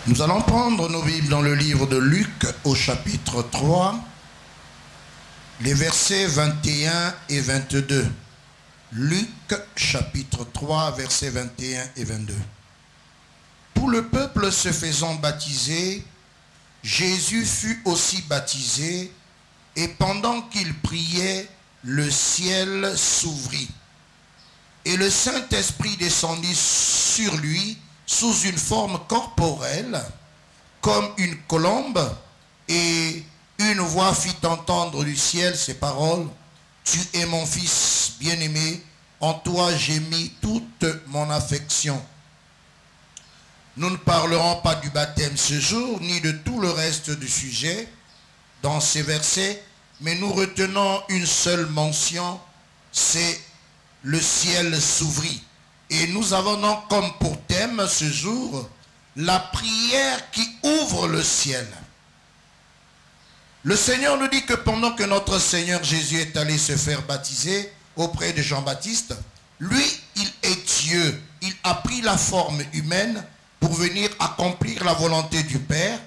Nous allons prendre nos Bibles dans le livre de Luc au chapitre 3, les versets 21 et 22. Luc chapitre 3, versets 21 et 22. Tout le peuple se faisant baptiser, Jésus fut aussi baptisé, et pendant qu'il priait, le ciel s'ouvrit. Et le Saint-Esprit descendit sur lui sous une forme corporelle, comme une colombe, et une voix fit entendre du ciel ces paroles: Tu es mon fils bien-aimé, en toi j'ai mis toute mon affection. Nous ne parlerons pas du baptême ce jour, ni de tout le reste du sujet dans ces versets, mais nous retenons une seule mention, c'est le ciel s'ouvrit. Et nous avons donc comme pour thème ce jour la prière qui ouvre le ciel. Le Seigneur nous dit que pendant que notre Seigneur Jésus est allé se faire baptiser auprès de Jean-Baptiste, lui, il est Dieu. Il a pris la forme humaine pour venir accomplir la volonté du Père,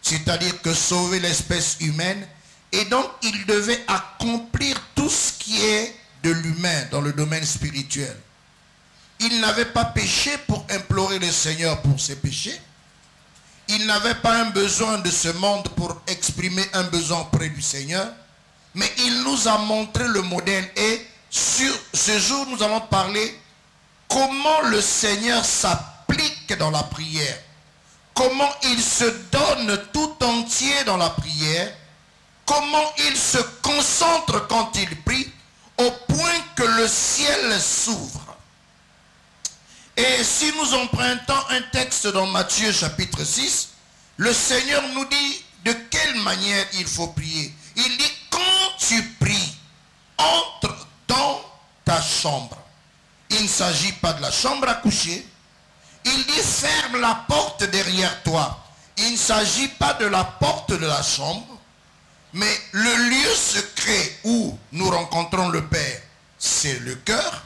c'est-à-dire que sauver l'espèce humaine. Et donc, il devait accomplir tout ce qui est de l'humain dans le domaine spirituel. Il n'avait pas péché pour implorer le Seigneur pour ses péchés. Il n'avait pas un besoin de ce monde pour exprimer un besoin auprès du Seigneur. Mais il nous a montré le modèle. Et sur ce jour, nous allons parler comment le Seigneur s'applique dans la prière. Comment il se donne tout entier dans la prière. Comment il se concentre quand il prie, au point que le ciel s'ouvre. Et si nous empruntons un texte dans Matthieu chapitre 6, le Seigneur nous dit de quelle manière il faut prier. Il dit: quand tu pries, entre dans ta chambre. Il ne s'agit pas de la chambre à coucher. Il dit: ferme la porte derrière toi. Il ne s'agit pas de la porte de la chambre, mais le lieu secret où nous rencontrons le Père, c'est le cœur.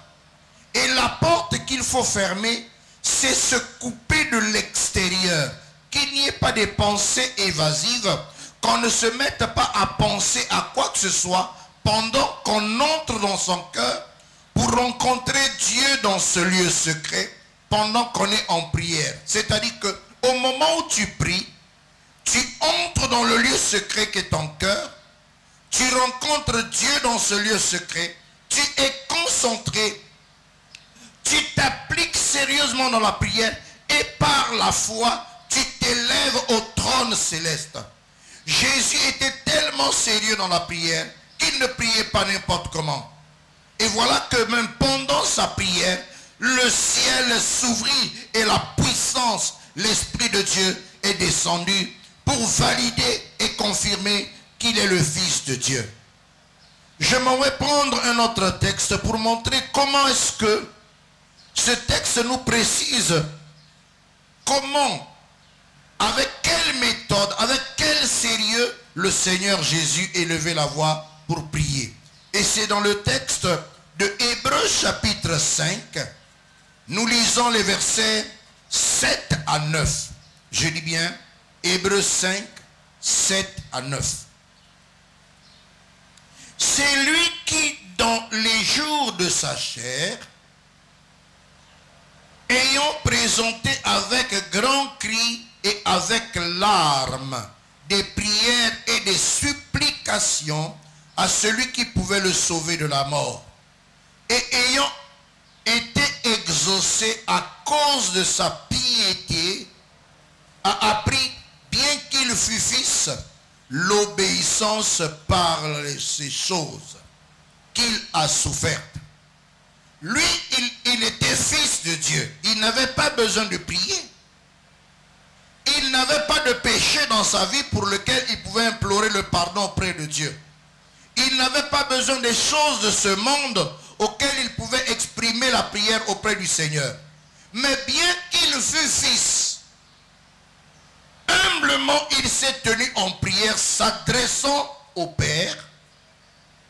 Et la porte qu'il faut fermer, c'est se couper de l'extérieur. Qu'il n'y ait pas des pensées évasives, qu'on ne se mette pas à penser à quoi que ce soit pendant qu'on entre dans son cœur pour rencontrer Dieu dans ce lieu secret pendant qu'on est en prière. C'est-à-dire qu'au moment où tu pries, tu entres dans le lieu secret qui est ton cœur, tu rencontres Dieu dans ce lieu secret, tu es concentré, tu t'appliques sérieusement dans la prière et par la foi, tu t'élèves au trône céleste. Jésus était tellement sérieux dans la prière qu'il ne priait pas n'importe comment. Et voilà que même pendant sa prière, le ciel s'ouvrit et la puissance, l'Esprit de Dieu est descendu pour valider et confirmer qu'il est le Fils de Dieu. Je m'en vais prendre un autre texte pour montrer comment est-ce que ce texte nous précise comment, avec quelle méthode, avec quel sérieux le Seigneur Jésus élevait la voix pour prier. Et c'est dans le texte de Hébreux chapitre 5, nous lisons les versets 7 à 9. Je dis bien Hébreux 5, 7 à 9. C'est lui qui, dans les jours de sa chair, ayant présenté avec grand cri et avec larmes des prières et des supplications à celui qui pouvait le sauver de la mort, et ayant été exaucé à cause de sa piété, a appris, bien qu'il fût fils, l'obéissance par ces choses qu'il a souffertes. Lui, il était fils de Dieu. Il n'avait pas besoin de prier. Il n'avait pas de péché dans sa vie pour lequel il pouvait implorer le pardon auprès de Dieu. Il n'avait pas besoin des choses de ce monde auxquelles il pouvait exprimer la prière auprès du Seigneur. Mais bien qu'il fût fils, humblement il s'est tenu en prière, s'adressant au Père,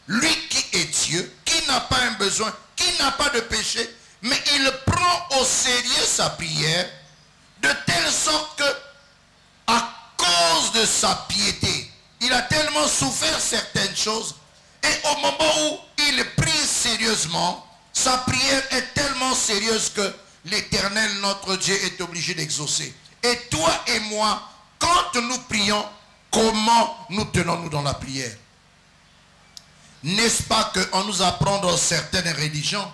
lui qui est Dieu, qui n'a pas un besoin, qui n'a pas de péché, mais il prend au sérieux sa prière, de telle sorte que de sa piété. Il a tellement souffert certaines choses. Et au moment où il prie sérieusement, sa prière est tellement sérieuse que l'Éternel, notre Dieu, est obligé d'exaucer. Et toi et moi, quand nous prions, comment nous tenons-nous dans la prière? N'est-ce pas qu'on nous apprend dans certaines religions,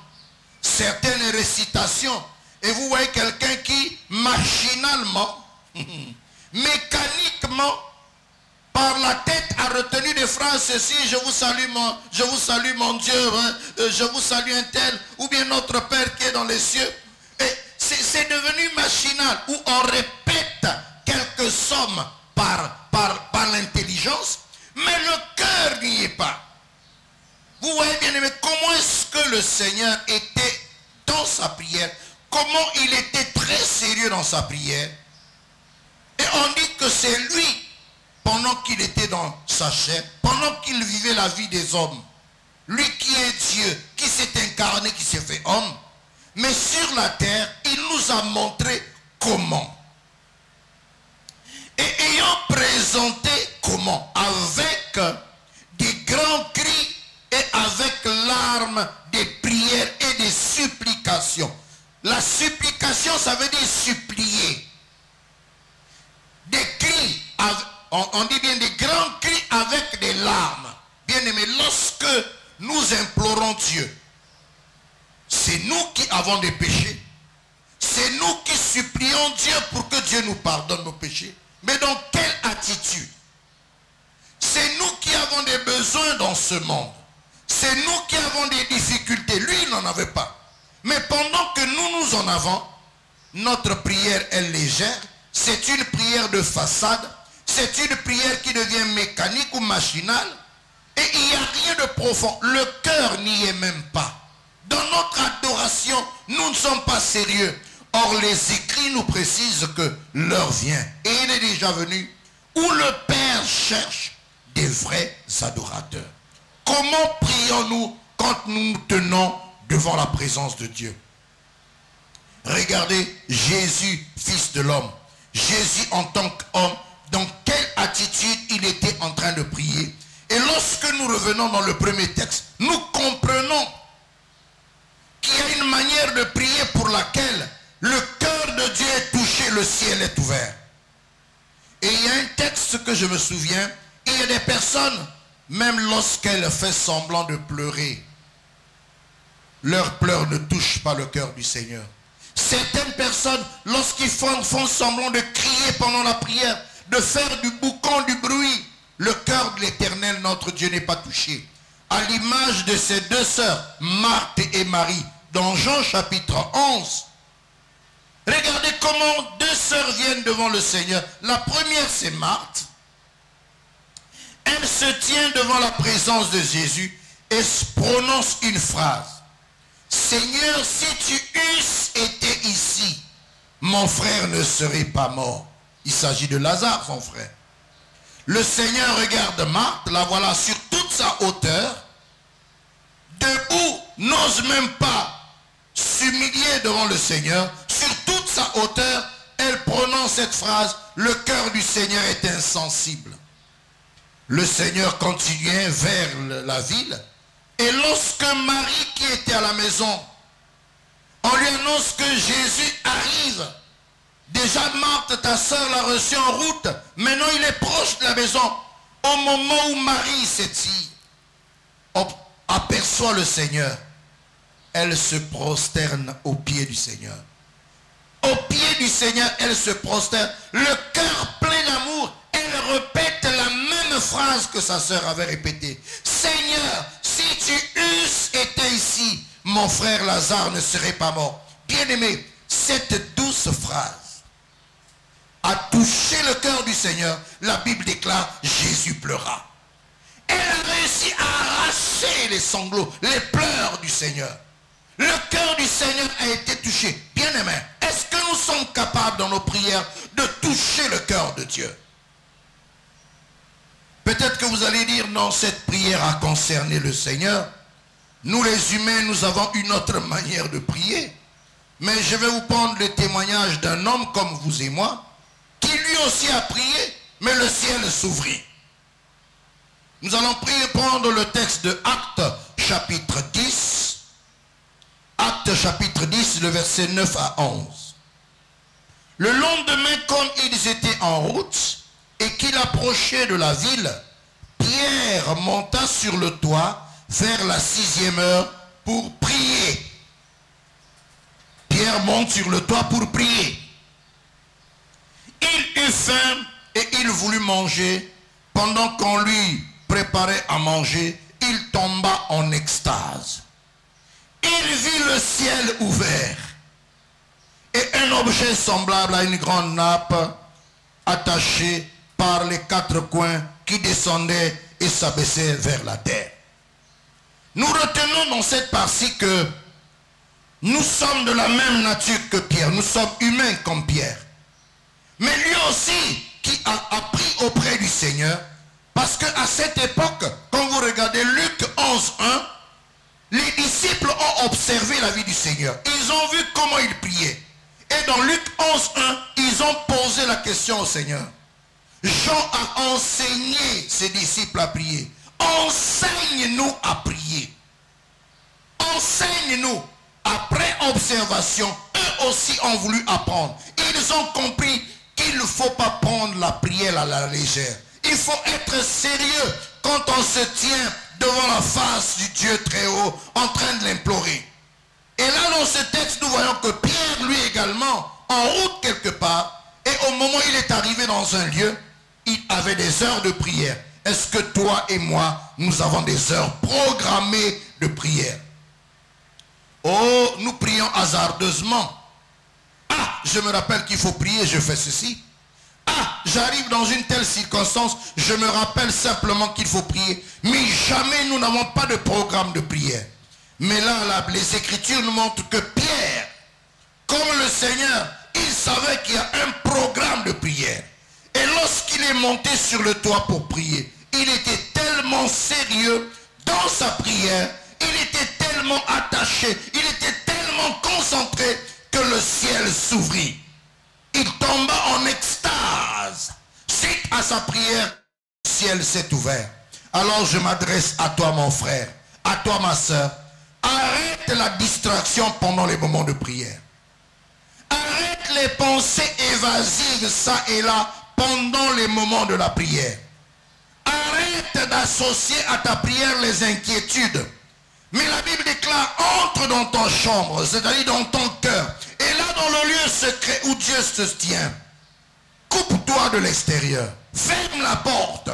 certaines récitations, et vous voyez quelqu'un qui, machinalement, mécaniquement, par la tête a retenu des phrases, ceci, je vous salue mon Dieu, hein, je vous salue un tel, ou bien notre Père qui est dans les cieux. Et c'est devenu machinal, où on répète quelques sommes par l'intelligence, mais le cœur n'y est pas. Vous voyez bien aimé, comment est-ce que le Seigneur était dans sa prière, comment il était très sérieux dans sa prière. Et on dit que c'est lui, pendant qu'il était dans sa chair, pendant qu'il vivait la vie des hommes, lui qui est Dieu, qui s'est incarné, qui s'est fait homme, mais sur la terre, il nous a montré comment. Et ayant présenté comment, avec des grands cris et avec larmes, des prières et des supplications. La supplication, ça veut dire supplier. Des cris, on dit bien des grands cris avec des larmes. Bien aimé, lorsque nous implorons Dieu, c'est nous qui avons des péchés. C'est nous qui supplions Dieu pour que Dieu nous pardonne nos péchés. Mais dans quelle attitude? C'est nous qui avons des besoins dans ce monde. C'est nous qui avons des difficultés. Lui, il n'en avait pas. Mais pendant que nous en avons, notre prière est légère. C'est une prière de façade. C'est une prière qui devient mécanique ou machinale. Et il n'y a rien de profond. Le cœur n'y est même pas. Dans notre adoration, nous ne sommes pas sérieux. Or, les écrits nous précisent que l'heure vient. Et il est déjà venu où le Père cherche des vrais adorateurs. Comment prions-nous quand nous nous tenons devant la présence de Dieu? Regardez Jésus, fils de l'homme. Jésus en tant qu'homme, dans quelle attitude il était en train de prier. Et lorsque nous revenons dans le premier texte, nous comprenons qu'il y a une manière de prier pour laquelle le cœur de Dieu est touché, le ciel est ouvert. Et il y a un texte que je me souviens, il y a des personnes, même lorsqu'elles font semblant de pleurer, leurs pleurs ne touchent pas le cœur du Seigneur. Certaines personnes, lorsqu'ils font semblant de crier pendant la prière, de faire du boucan, du bruit, le cœur de l'Éternel, notre Dieu, n'est pas touché. À l'image de ces deux sœurs, Marthe et Marie, dans Jean chapitre 11, regardez comment deux sœurs viennent devant le Seigneur. La première, c'est Marthe. Elle se tient devant la présence de Jésus et prononce une phrase. Seigneur, si tu eusses été ici, mon frère ne serait pas mort. Il s'agit de Lazare, son frère. Le Seigneur regarde Marthe, la voilà sur toute sa hauteur, debout, n'ose même pas s'humilier devant le Seigneur. Sur toute sa hauteur, elle prononce cette phrase, le cœur du Seigneur est insensible. Le Seigneur continuait vers la ville. Et lorsque Marie qui était à la maison, on lui annonce que Jésus arrive. Déjà Marthe, ta soeur, l'a reçu en route. Maintenant il est proche de la maison. Au moment où Marie s'étire, aperçoit le Seigneur, elle se prosterne aux pieds du Seigneur. Au pied du Seigneur, elle se prosterne. Le cœur plein d'amour, elle répète la même phrase que sa sœur avait répétée. Seigneur, si tu eusses été ici, mon frère Lazare ne serait pas mort. Bien-aimé, cette douce phrase a touché le cœur du Seigneur. La Bible déclare, Jésus pleura. Elle a réussi à arracher les sanglots, les pleurs du Seigneur. Le cœur du Seigneur a été touché. Bien-aimé, est-ce que nous sommes capables dans nos prières de toucher le cœur de Dieu? Peut-être que vous allez dire, non, cette prière a concerné le Seigneur. Nous les humains, nous avons une autre manière de prier. Mais je vais vous prendre le témoignage d'un homme comme vous et moi, qui lui aussi a prié. mais le ciel s'ouvrit. Nous allons prendre le texte de Actes chapitre 10. Actes chapitre 10, le verset 9 à 11. Le lendemain, comme ils étaient en route et qu'il approchait de la ville, Pierre monta sur le toit vers la 6e heure pour prier. Pierre monte sur le toit pour prier. Il eut faim et il voulut manger. Pendant qu'on lui préparait à manger, il tomba en extase. Il vit le ciel ouvert et un objet semblable à une grande nappe attachée par les 4 coins qui descendait et s'abaissait vers la terre. Nous retenons dans cette partie que nous sommes de la même nature que Pierre. Nous sommes humains comme Pierre. Mais lui aussi qui a appris auprès du Seigneur, parce qu'à cette époque, quand vous regardez Luc 11:1, les disciples ont observé la vie du Seigneur. Ils ont vu comment il priait. Et dans Luc 11:1, ils ont posé la question au Seigneur. Jean a enseigné ses disciples à prier. Enseigne-nous à prier. Enseigne-nous. Après observation, eux aussi ont voulu apprendre. Ils ont compris qu'il ne faut pas prendre la prière à la légère. Il faut être sérieux quand on se tient devant la face du Dieu très haut en train de l'implorer. Et là, dans ce texte, nous voyons que Pierre, lui également, en route quelque part, et au moment où il est arrivé dans un lieu, il avait des heures de prière. Est-ce que toi et moi, nous avons des heures programmées de prière? Oh, nous prions hasardeusement. Ah, je me rappelle qu'il faut prier, je fais ceci. Ah, j'arrive dans une telle circonstance, je me rappelle simplement qu'il faut prier. Mais jamais nous n'avons pas de programme de prière. Mais là, les Écritures nous montrent que Pierre, comme le Seigneur, il savait qu'il y a un programme de prière. Et lorsqu'il est monté sur le toit pour prier, il était tellement sérieux dans sa prière, il était tellement attaché, il était tellement concentré que le ciel s'ouvrit. Il tomba en extase. Suite à sa prière, le ciel s'est ouvert. Alors je m'adresse à toi mon frère, à toi ma soeur. Arrête la distraction pendant les moments de prière. Arrête les pensées évasives ça et là pendant les moments de la prière. Arrête d'associer à ta prière les inquiétudes. Mais la Bible déclare, entre dans ta chambre, c'est-à-dire dans ton cœur. Et là, dans le lieu secret où Dieu se tient, coupe-toi de l'extérieur. Ferme la porte.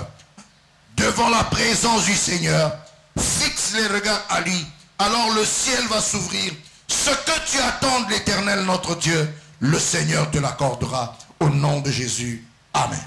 Devant la présence du Seigneur, fixe les regards à lui. Alors le ciel va s'ouvrir. Ce que tu attends de l'Éternel, notre Dieu, le Seigneur te l'accordera. Au nom de Jésus. Amen.